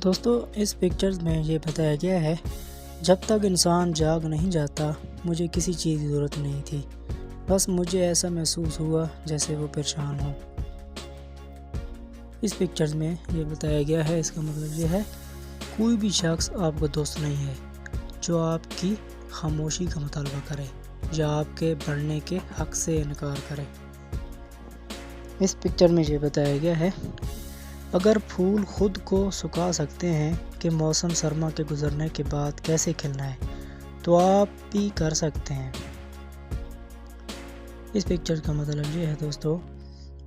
دوستو اس پکچرز میں یہ بتایا گیا ہے جب تک انسان جاگ نہیں جاتا مجھے کسی چیز کی ضرورت نہیں تھی، بس مجھے ایسا محسوس ہوا جیسے وہ پریشان ہو۔ اس پکچرز میں یہ بتایا گیا ہے، اس کا مطلب یہ ہے کوئی بھی شخص آپ کو دوست نہیں ہے جو آپ کی خاموشی کا مطالبہ کرے یا آپ کے بڑھنے کے حق سے انکار کرے۔ اس پکچر میں یہ بتایا گیا ہے اگر پھول خود کو سکھا سکتے ہیں کہ موسم سرما کے گزرنے کے بعد کیسے کھلنا ہے تو آپ بھی کر سکتے ہیں۔ اس پکچر کا مطلب یہ ہے دوستو،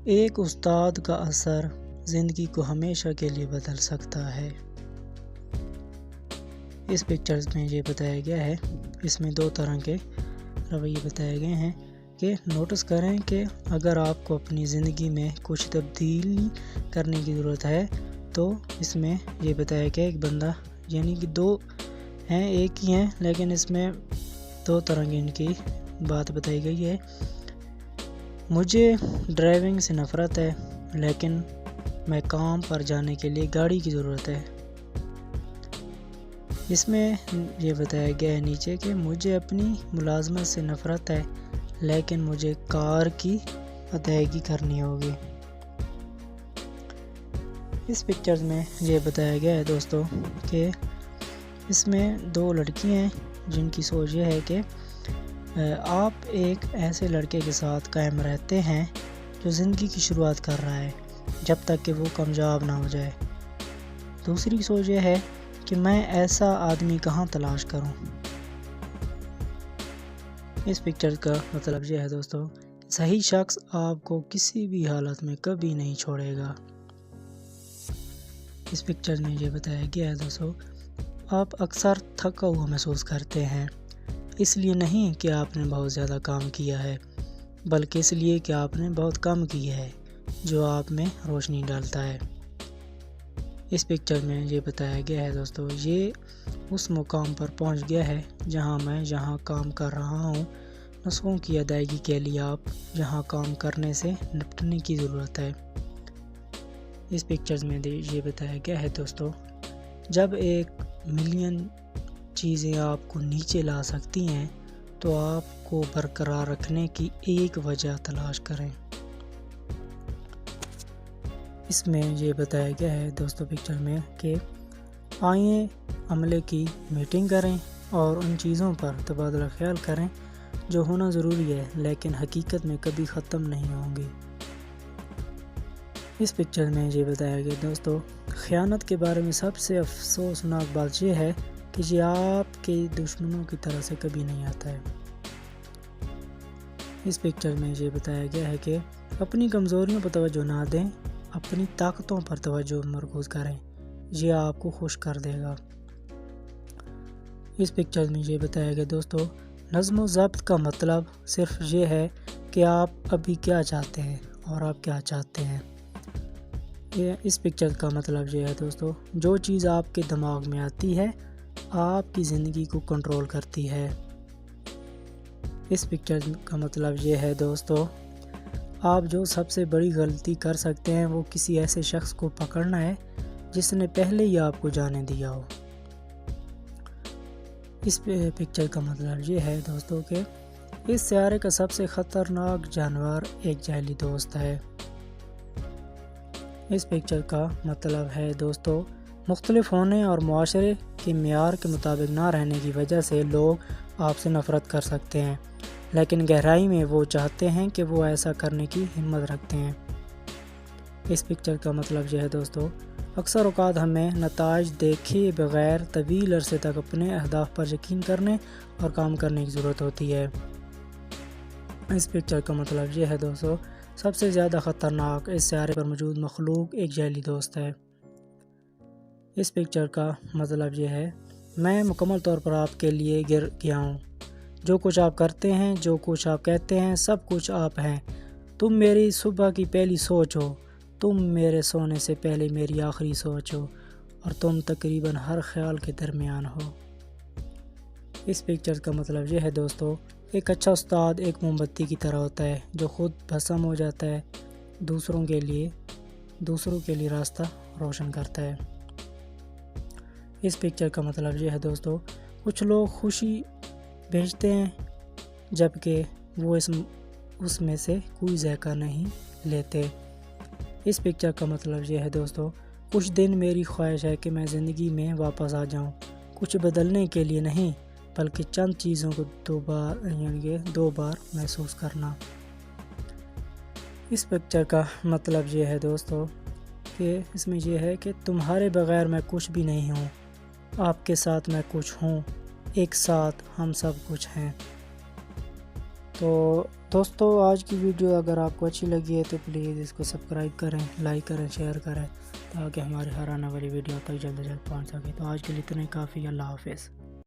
ایک استاد کا اثر زندگی کو ہمیشہ کے لیے بدل سکتا ہے۔ اس پکچرز میں یہ بتایا گیا ہے، اس میں دو طرح کے رویے بتائے گئے ہیں کہ نوٹس کریں کہ اگر آپ کو اپنی زندگی میں کچھ تبدیلی کرنے کی ضرورت ہے تو اس میں یہ بتایا گیا ایک بندہ، یعنی کہ دو ہیں ایک ہی ہیں لیکن اس میں دو طرح کی ان کی بات بتائی گئی ہے۔ مجھے ڈرائیونگ سے نفرت ہے لیکن میں کام پر جانے کے لیے گاڑی کی ضرورت ہے۔ اس میں یہ بتایا گیا ہے نیچے کہ مجھے اپنی ملازمت سے نفرت ہے لیکن مجھے کار کی ادائیگی کرنی ہوگی۔ اس پکچرز میں یہ بتایا گیا ہے دوستو کہ اس میں دو لڑکی ہیں جن کی سوچ یہ ہے کہ آپ ایک ایسے لڑکے کے ساتھ قائم رہتے ہیں جو زندگی کی شروعات کر رہا ہے جب تک کہ وہ کامیاب نہ ہو جائے۔ دوسری سوچ یہ ہے کہ میں ایسا آدمی کہاں تلاش کروں۔ اس پکچر کا مطلب یہ ہے دوستو، صحیح شخص آپ کو کسی بھی حالت میں کبھی نہیں چھوڑے گا۔ اس پکچر میں یہ بتایا گیا ہے دوستو، آپ اکثر تھکا ہوا محسوس کرتے ہیں، اس لیے نہیں کہ آپ نے بہت زیادہ کام کیا ہے بلکہ اس لیے کہ آپ نے بہت کم کیا ہے جو آپ میں روشنی ڈالتا ہے۔ اس پکچر میں یہ بتایا گیا ہے دوستو، یہ اس مقام پر پہنچ گیا ہے جہاں میں یہاں کام کر رہا ہوں، نسخوں کی ادائیگی کے لیے آپ یہاں کام کرنے سے نپٹنے کی ضرورت ہے۔ اس پکچرز میں یہ بتایا گیا ہے دوستو، جب 1,000,000 چیزیں آپ کو نیچے لا سکتی ہیں تو آپ کو برقرار رکھنے کی ایک وجہ تلاش کریں۔ اس میں یہ بتایا گیا ہے دوستو پکچر میں کہ آئیں عملے کی میٹنگ کریں اور ان چیزوں پر تبادلہ خیال کریں جو ہونا ضروری ہے لیکن حقیقت میں کبھی ختم نہیں ہوں گی۔ اس پکچر میں یہ بتایا گیا دوستو، خیانت کے بارے میں سب سے افسوسناک بات یہ ہے کہ یہ آپ کے دشمنوں کی طرح سے کبھی نہیں آتا ہے۔ اس پکچر میں یہ بتایا گیا ہے کہ اپنی کمزوریوں پر توجہ نہ دیں، اپنی طاقتوں پر توجہ مرکوز کریں، یہ آپ کو خوش کر دے گا۔ اس پکچر میں یہ بتایا گیا دوستو، نظم و ضبط کا مطلب صرف یہ ہے کہ آپ ابھی کیا چاہتے ہیں اور آپ کیا چاہتے ہیں۔ اس پکچر کا مطلب یہ ہے دوستو، جو چیز آپ کے دماغ میں آتی ہے آپ کی زندگی کو کنٹرول کرتی ہے۔ اس پکچر کا مطلب یہ ہے دوستو، آپ جو سب سے بڑی غلطی کر سکتے ہیں وہ کسی ایسے شخص کو پکڑنا ہے جس نے پہلے ہی آپ کو جانے دیا ہو۔ اس پکچر کا مطلب یہ ہے دوستو کہ اس سیارے کا سب سے خطرناک جانور ایک جعلی دوست ہے۔ اس پکچر کا مطلب ہے دوستو، مختلف ہونے اور معاشرے کے معیار کے مطابق نہ رہنے کی وجہ سے لوگ آپ سے نفرت کر سکتے ہیں لیکن گہرائی میں وہ چاہتے ہیں کہ وہ ایسا کرنے کی ہمت رکھتے ہیں۔ اس پکچر کا مطلب یہ ہے دوستو، اکثر اوقات ہمیں نتائج دیکھے بغیر طویل عرصے تک اپنے اہداف پر یقین کرنے اور کام کرنے کی ضرورت ہوتی ہے۔ اس پکچر کا مطلب یہ ہے دوستو، سب سے زیادہ خطرناک اس سیارے پر موجود مخلوق ایک جعلی دوست ہے۔ اس پکچر کا مطلب یہ ہے، میں مکمل طور پر آپ کے لیے گر گیا ہوں، جو کچھ آپ کرتے ہیں، جو کچھ آپ کہتے ہیں، سب کچھ آپ ہیں۔ تم میری صبح کی پہلی سوچ ہو، تم میرے سونے سے پہلے میری آخری سوچ ہو اور تم تقریباً ہر خیال کے درمیان ہو۔ اس پکچر کا مطلب یہ ہے دوستو، ایک اچھا استاد ایک موم بتی کی طرح ہوتا ہے جو خود بھسم ہو جاتا ہے، دوسروں کے لیے راستہ روشن کرتا ہے۔ اس پکچر کا مطلب یہ ہے دوستو، کچھ لوگ خوشی بھیجتے ہیں جبکہ وہ اس میں سے کوئی ذائقہ نہیں لیتے۔ اس پکچر کا مطلب یہ ہے دوستو، کچھ دن میری خواہش ہے کہ میں زندگی میں واپس آ جاؤں، کچھ بدلنے کے لیے نہیں بلکہ چند چیزوں کو دو بار محسوس کرنا۔ اس پکچر کا مطلب یہ ہے دوستو کہ اس میں یہ ہے کہ تمہارے بغیر میں کچھ بھی نہیں ہوں، آپ کے ساتھ میں کچھ ہوں، ایک ساتھ ہم سب کچھ ہیں۔ تو دوستو آج کی ویڈیو اگر آپ کو اچھی لگی ہے تو پلیز اس کو سبسکرائب کریں، لائک کریں، شیئر کریں تاکہ ہماری ہر آنے والی ویڈیو تک جلد از جلد پہنچ سکے۔ تو آج کے لیے اتنا ہی کافی، اللہ حافظ۔